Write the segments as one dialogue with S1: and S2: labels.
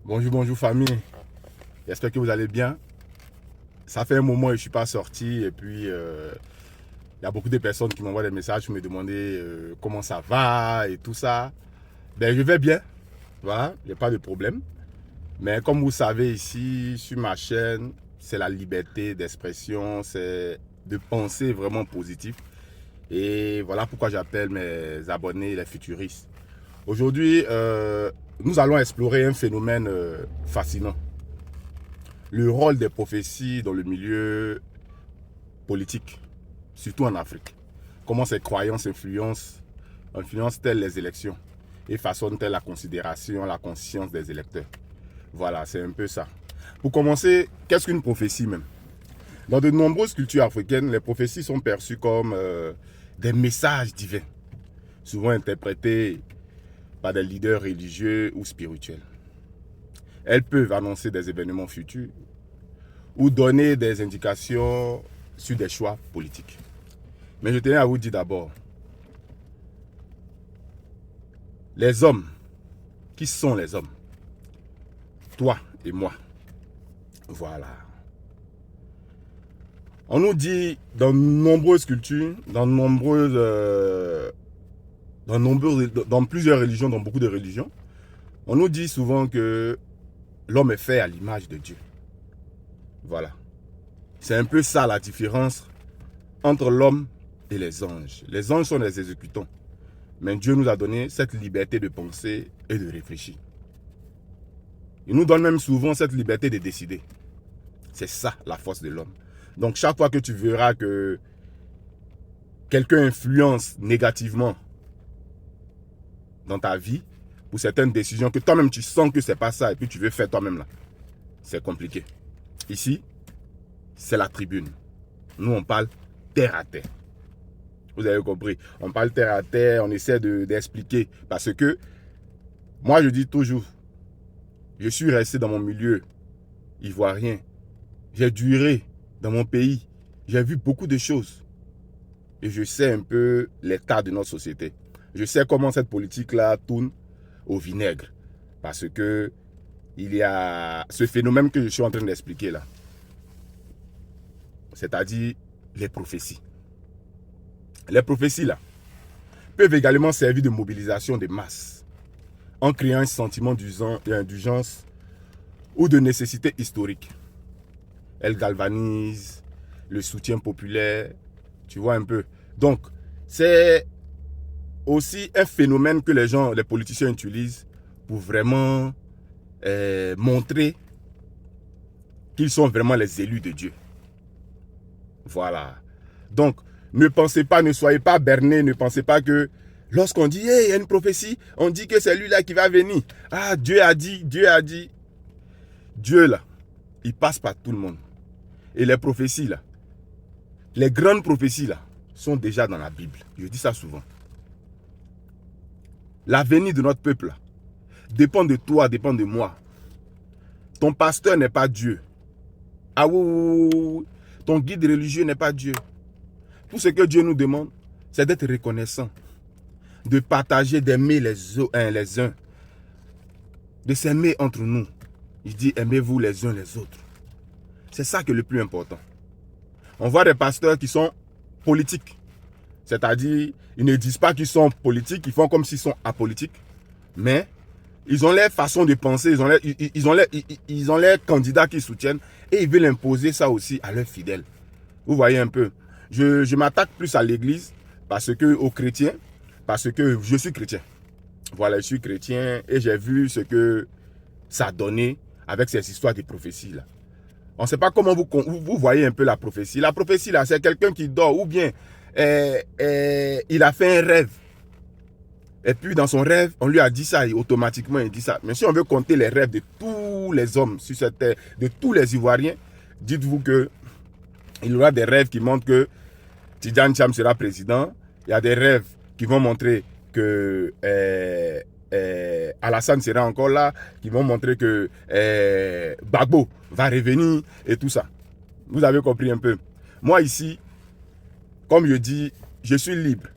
S1: Bonjour, bonjour famille. J'espère que vous allez bien. Ça fait un moment que je ne suis pas sorti et puis il y a beaucoup de personnes qui m'envoient des messages pour me demander comment ça va et tout ça. Ben, je vais bien. Voilà, il n'y a pas de problème. Mais comme vous savez ici sur ma chaîne, c'est la liberté d'expression, c'est de penser vraiment positif. Et voilà pourquoi j'appelle mes abonnés les futuristes. Aujourd'hui, nous allons explorer un phénomène fascinant. Le rôle des prophéties dans le milieu politique, surtout en Afrique. Comment ces croyances influencent-elles les élections et façonnent-elles la considération, la conscience des électeurs. Voilà, c'est un peu ça. Pour commencer, qu'est-ce qu'une prophétie même? Dans de nombreuses cultures africaines, les prophéties sont perçues comme des messages divins, souvent interprétés par des leaders religieux ou spirituels. Elles peuvent annoncer des événements futurs ou donner des indications sur des choix politiques. Mais je tenais à vous dire d'abord, les hommes, qui sont les hommes? Toi et moi. Voilà. On nous dit dans nombreuses cultures, dans plusieurs religions, dans beaucoup de religions, on nous dit souvent que l'homme est fait à l'image de Dieu. Voilà. C'est un peu ça la différence entre l'homme et les anges. Les anges sont des exécutants. Mais Dieu nous a donné cette liberté de penser et de réfléchir. Il nous donne même souvent cette liberté de décider. C'est ça la force de l'homme. Donc chaque fois que tu verras que quelqu'un influence négativement dans ta vie, pour certaines décisions que toi-même tu sens que c'est pas ça et puis tu veux faire toi-même là, c'est compliqué. Ici, c'est la tribune. Nous on parle terre à terre. Vous avez compris. On parle terre à terre, on essaie d'expliquer. Parce que, moi je dis toujours, je suis resté dans mon milieu ivoirien. J'ai duré dans mon pays. J'ai vu beaucoup de choses. Et je sais un peu l'état de notre société. Je sais comment cette politique-là tourne au vinaigre. Parce que il y a ce phénomène que je suis en train d'expliquer là. C'est-à-dire les prophéties. Les prophéties là peuvent également servir de mobilisation des masses en créant un sentiment d'indulgence ou de nécessité historique. Elles galvanisent le soutien populaire, tu vois un peu. Donc, c'est aussi un phénomène que les politiciens utilisent pour vraiment montrer qu'ils sont vraiment les élus de Dieu. Voilà. Donc, ne pensez pas, ne soyez pas bernés, ne pensez pas que lorsqu'on dit, hey, il y a une prophétie, on dit que c'est lui là qui va venir. Ah, Dieu a dit, Dieu a dit. Dieu là, il passe par tout le monde. Et les prophéties là, les grandes prophéties là, sont déjà dans la Bible. Je dis ça souvent. L'avenir de notre peuple là, dépend de toi, dépend de moi. Ton pasteur n'est pas Dieu. Ah oui, oui, oui, oui. Ton guide religieux n'est pas Dieu. Tout ce que Dieu nous demande, c'est d'être reconnaissant, de partager, d'aimer les uns, de s'aimer entre nous. Il dit aimez-vous les uns les autres. C'est ça qui est le plus important. On voit des pasteurs qui sont politiques. C'est-à-dire, ils ne disent pas qu'ils sont politiques, ils font comme s'ils sont apolitiques. Mais ils ont leur façon de penser, ils ont leurs candidats qu'ils soutiennent et ils veulent imposer ça aussi à leurs fidèles. Vous voyez un peu. Je m'attaque plus à l'église aux chrétiens, parce que je suis chrétien. Voilà, je suis chrétien et j'ai vu ce que ça a donné avec ces histoires de prophéties là. On ne sait pas comment vous voyez un peu la prophétie. La prophétie là, c'est quelqu'un qui dort ou bien il a fait un rêve. Et puis dans son rêve, on lui a dit ça et automatiquement il dit ça. Mais si on veut compter les rêves de tous les hommes sur cette terre, de tous les Ivoiriens, dites-vous que il y aura des rêves qui montrent que Tidjane Thiam sera président. Il y a des rêves qui vont montrer que Alassane sera encore là, qui vont montrer que Gbagbo va revenir et tout ça. Vous avez compris un peu. Moi ici, comme je dis, je suis libre.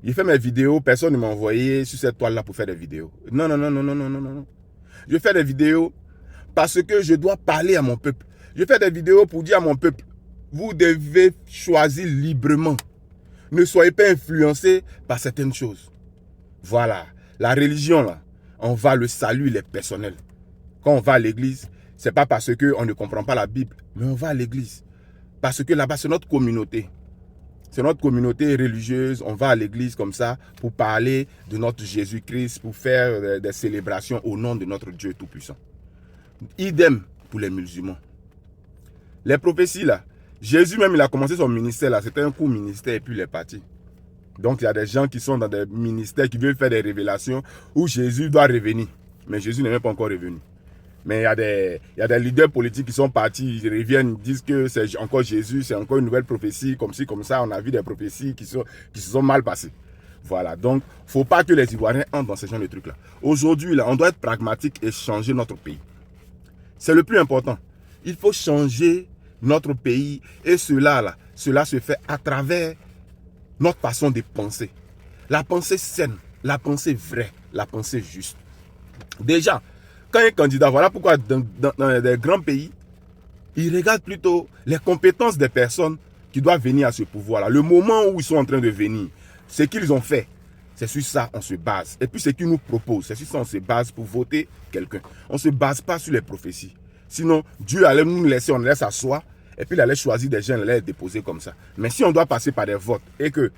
S1: Je fais mes vidéos, personne ne m'a envoyé sur cette toile-là pour faire des vidéos. Non, non, non, non, non, non, non, non. Je fais des vidéos parce que je dois parler à mon peuple. Je fais des vidéos pour dire à mon peuple, vous devez choisir librement. Ne soyez pas influencés par certaines choses. Voilà. La religion, là, on va, le salut, il est personnel. Quand on va à l'église, ce n'est pas parce qu'on ne comprend pas la Bible, mais on va à l'église. Parce que là-bas, c'est notre communauté. C'est notre communauté religieuse. On va à l'église comme ça pour parler de notre Jésus-Christ, pour faire des célébrations au nom de notre Dieu Tout-Puissant. Idem pour les musulmans. Les prophéties, là, Jésus même, il a commencé son ministère, là. C'était un court ministère et puis il est parti. Donc, il y a des gens qui sont dans des ministères qui veulent faire des révélations où Jésus doit revenir. Mais Jésus n'est même pas encore revenu. Mais il y a des leaders politiques qui sont partis, ils reviennent, ils disent que c'est encore Jésus, c'est encore une nouvelle prophétie, comme ci, comme ça. On a vu des prophéties qui se sont mal passées. Voilà, donc, il ne faut pas que les Ivoiriens entrent dans ce genre de trucs-là. Aujourd'hui, là, on doit être pragmatique et changer notre pays. C'est le plus important. Il faut changer notre pays et cela se fait à travers notre façon de penser. La pensée saine, la pensée vraie, la pensée juste. Déjà, quand un candidat, voilà pourquoi dans des grands pays, ils regardent plutôt les compétences des personnes qui doivent venir à ce pouvoir-là. Le moment où ils sont en train de venir, ce qu'ils ont fait, c'est sur ça on se base. Et puis ce qu'ils nous proposent, c'est sur ça on se base pour voter quelqu'un. On ne se base pas sur les prophéties. Sinon, Dieu allait nous laisser, on allait s'asseoir, et puis il allait choisir des gens, il allait les déposer comme ça. Mais si on doit passer par des votes et que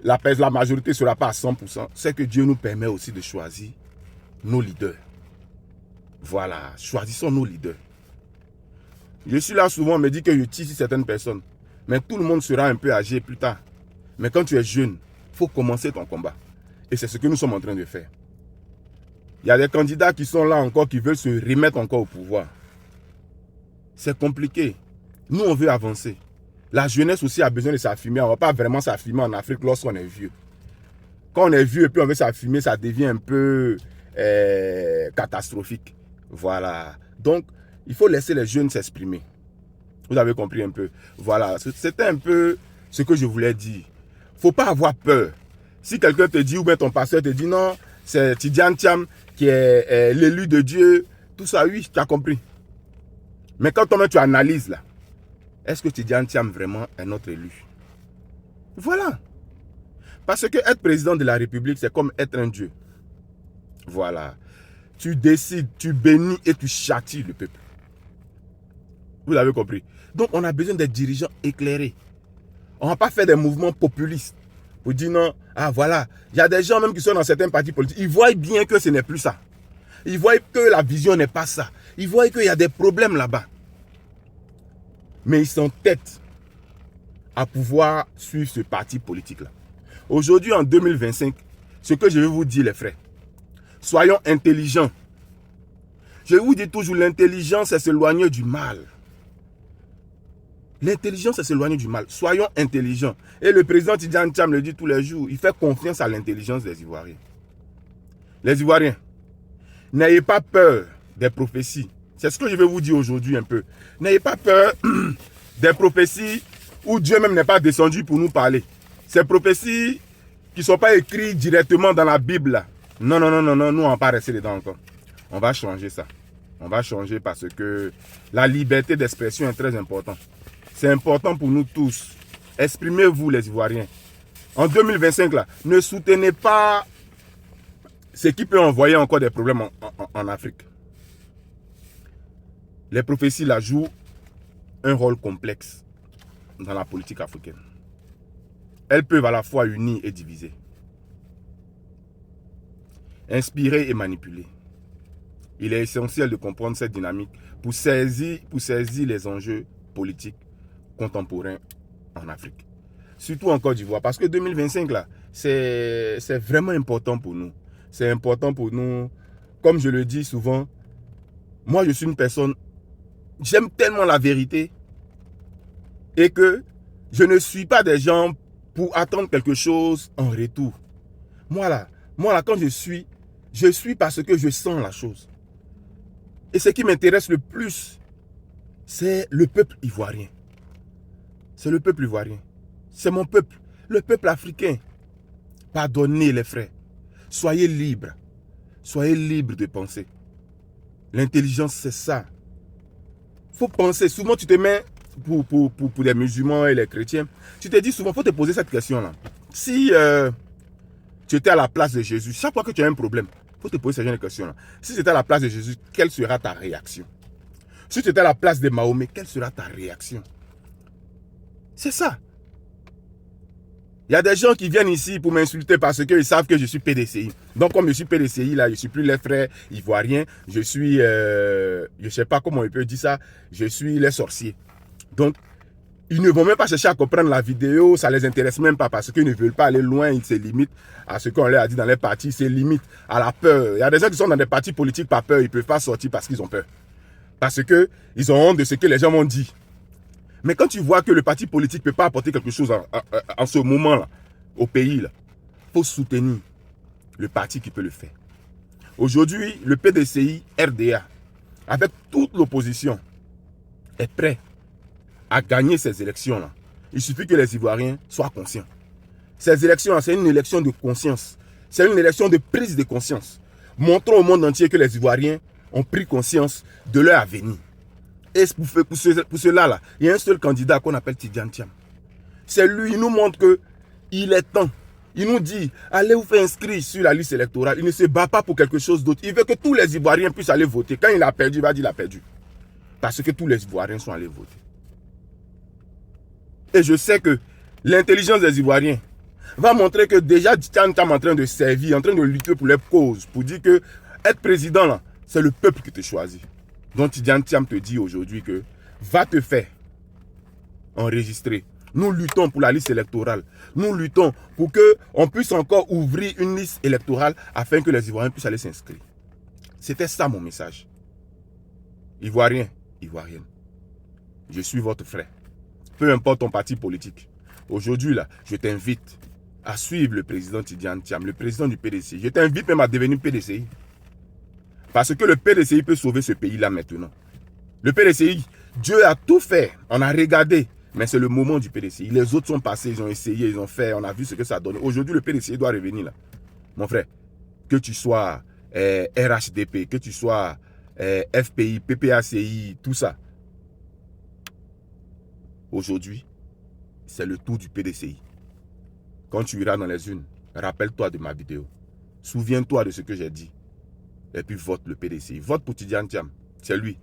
S1: la majorité ne sera pas à 100%, c'est que Dieu nous permet aussi de choisir nos leaders. Voilà, choisissons nos leaders. Je suis là souvent, on me dit que je tire sur certaines personnes. Mais tout le monde sera un peu âgé plus tard. Mais quand tu es jeune, il faut commencer ton combat. Et c'est ce que nous sommes en train de faire. Il y a des candidats qui sont là encore, qui veulent se remettre encore au pouvoir. C'est compliqué. Nous, on veut avancer. La jeunesse aussi a besoin de s'affirmer. On ne va pas vraiment s'affirmer en Afrique lorsqu'on est vieux. Quand on est vieux et puis on veut s'affirmer, ça devient un peu catastrophique. Voilà. Donc, il faut laisser les jeunes s'exprimer. Vous avez compris un peu. Voilà. C'était un peu ce que je voulais dire. Il ne faut pas avoir peur. Si quelqu'un te dit, ou bien ton pasteur te dit, non, c'est Tidjane Thiam qui est l'élu de Dieu, tout ça, oui, tu as compris. Mais quand toi-même tu analyses là, est-ce que Tidjane Thiam vraiment est notre élu? Voilà. Parce que être président de la République, c'est comme être un Dieu. Voilà. Tu décides, tu bénis et tu châties le peuple. Vous avez compris. Donc, on a besoin des dirigeants éclairés. On ne va pas faire des mouvements populistes. Pour dire non, ah voilà. Il y a des gens même qui sont dans certains partis politiques. Ils voient bien que ce n'est plus ça. Ils voient que la vision n'est pas ça. Ils voient qu'il y a des problèmes là-bas. Mais ils s'entêtent à pouvoir suivre ce parti politique-là. Aujourd'hui, en 2025, ce que je vais vous dire, les frères, soyons intelligents. Je vous dis toujours, l'intelligence, c'est s'éloigner du mal. L'intelligence, c'est s'éloigner du mal. Soyons intelligents. Et le président Tidjane Thiam le dit tous les jours, il fait confiance à l'intelligence des Ivoiriens. Les Ivoiriens, n'ayez pas peur des prophéties. C'est ce que je vais vous dire aujourd'hui un peu. N'ayez pas peur des prophéties où Dieu même n'est pas descendu pour nous parler. Ces prophéties qui ne sont pas écrites directement dans la Bible. Là. Non, non, non, non, non, nous on ne va pas rester dedans encore. On va changer ça. On va changer parce que la liberté d'expression est très importante. C'est important pour nous tous. Exprimez-vous les Ivoiriens. En 2025, là, ne soutenez pas ce qui peut envoyer encore des problèmes en Afrique. Les prophéties là jouent un rôle complexe dans la politique africaine. Elles peuvent à la fois unir et diviser. Inspirer et manipuler. Il est essentiel de comprendre cette dynamique pour saisir les enjeux politiques contemporains en Afrique. Surtout en Côte d'Ivoire. Parce que 2025, là, c'est vraiment important pour nous. C'est important pour nous. Comme je le dis souvent, moi, je suis une personne, j'aime tellement la vérité et que je ne suis pas des gens pour attendre quelque chose en retour. Moi là, quand je suis parce que je sens la chose. Et ce qui m'intéresse le plus, c'est le peuple ivoirien. C'est le peuple ivoirien. C'est mon peuple, le peuple africain. Pardonnez les frères. Soyez libres. Soyez libres de penser. L'intelligence, c'est ça. Il faut penser. Souvent, tu te mets, pour les musulmans et les chrétiens, tu te dis souvent, il faut te poser cette question-là. Si tu étais à la place de Jésus, chaque fois que tu as un problème, il faut te poser cette question-là. Si tu étais à la place de Jésus, quelle sera ta réaction? Si tu étais à la place de Mahomet, quelle sera ta réaction? C'est ça. Il y a des gens qui viennent ici pour m'insulter parce qu'ils savent que je suis PDCI. Donc, comme je suis PDCI, là, je ne suis plus les frères ivoiriens. Je suis, je ne sais pas comment on peut dire ça, je suis les sorciers. Donc, ils ne vont même pas chercher à comprendre la vidéo, ça ne les intéresse même pas parce qu'ils ne veulent pas aller loin, ils se limitent à ce qu'on leur a dit dans les partis, ils se limitent à la peur. Il y a des gens qui sont dans des partis politiques par peur, ils ne peuvent pas sortir parce qu'ils ont peur. Parce qu'ils ont honte de ce que les gens m'ont dit. Mais quand tu vois que le parti politique ne peut pas apporter quelque chose en ce moment-là, au pays, il faut soutenir le parti qui peut le faire. Aujourd'hui, le PDCI, RDA, avec toute l'opposition, est prêt à gagner ces élections-là. Il suffit que les Ivoiriens soient conscients. Ces élections-là, c'est une élection de conscience. C'est une élection de prise de conscience. Montrons au monde entier que les Ivoiriens ont pris conscience de leur avenir. Et pour cela, il y a un seul candidat qu'on appelle Tidjane Thiam. C'est lui, il nous montre qu'il est temps. Il nous dit, allez vous faire inscrire sur la liste électorale. Il ne se bat pas pour quelque chose d'autre. Il veut que tous les Ivoiriens puissent aller voter. Quand il a perdu, il va dire qu'il a perdu. Parce que tous les Ivoiriens sont allés voter. Et je sais que l'intelligence des Ivoiriens va montrer que déjà Tidjane Thiam est en train de servir, en train de lutter pour les causes, pour dire que être président, là, c'est le peuple qui te choisit. Donc Tidjane Thiam te dit aujourd'hui que va te faire enregistrer. Nous luttons pour la liste électorale. Nous luttons pour qu'on puisse encore ouvrir une liste électorale afin que les Ivoiriens puissent aller s'inscrire. C'était ça mon message. Ivoiriens, Ivoiriennes, je suis votre frère. Peu importe ton parti politique. Aujourd'hui, là, je t'invite à suivre le président Tidjane Thiam, le président du PDCI. Je t'invite même à devenir PDCI. Parce que le PDCI peut sauver ce pays-là maintenant. Le PDCI, Dieu a tout fait. On a regardé. Mais c'est le moment du PDCI. Les autres sont passés, ils ont essayé, ils ont fait. On a vu ce que ça donne. Aujourd'hui, le PDCI doit revenir là. Mon frère, que tu sois RHDP, que tu sois FPI, PPACI, tout ça. Aujourd'hui, c'est le tour du PDCI. Quand tu iras dans les urnes, rappelle-toi de ma vidéo. Souviens-toi de ce que j'ai dit. Et puis vote le PDCI. Vote pour Tidjane Thiam. C'est lui.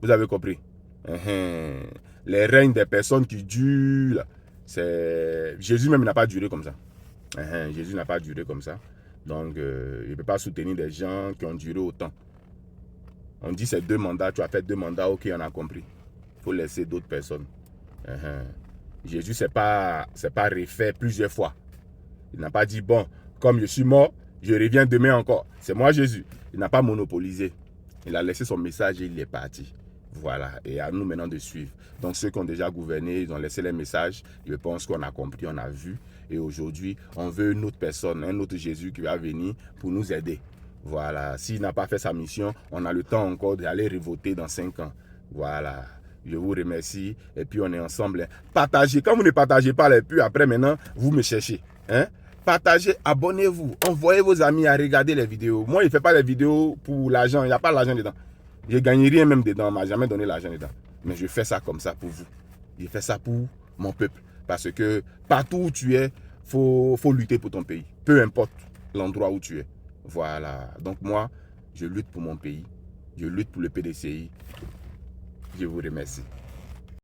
S1: Vous avez compris? Les règnes des personnes qui durent. Jésus même n'a pas duré comme ça. Jésus n'a pas duré comme ça. Donc, il ne peut pas soutenir des gens qui ont duré autant. On dit c'est 2 mandats. Tu as fait 2 mandats. Ok, on a compris. Il faut laisser d'autres personnes. Jésus, c'est pas refait plusieurs fois. Il n'a pas dit, bon, comme je suis mort, je reviens demain encore. C'est moi Jésus. Il n'a pas monopolisé. Il a laissé son message et il est parti. Voilà. Et à nous maintenant de suivre. Donc ceux qui ont déjà gouverné, ils ont laissé les messages. Je pense qu'on a compris, on a vu. Et aujourd'hui, on veut une autre personne, un autre Jésus qui va venir pour nous aider. Voilà. S'il n'a pas fait sa mission, on a le temps encore d'aller revoter dans 5 ans. Voilà. Je vous remercie. Et puis on est ensemble. Partagez. Quand vous ne partagez pas, et puis après maintenant, vous me cherchez. Partagez, abonnez-vous, envoyez vos amis à regarder les vidéos. Moi, je ne fais pas les vidéos pour l'argent, il n'y a pas l'argent dedans. Je ne gagne rien même dedans, on ne m'a jamais donné l'argent dedans. Mais je fais ça comme ça pour vous. Je fais ça pour mon peuple. Parce que partout où tu es, faut lutter pour ton pays. Peu importe l'endroit où tu es. Voilà. Donc moi, je lutte pour mon pays. Je lutte pour le PDCI. Je vous remercie.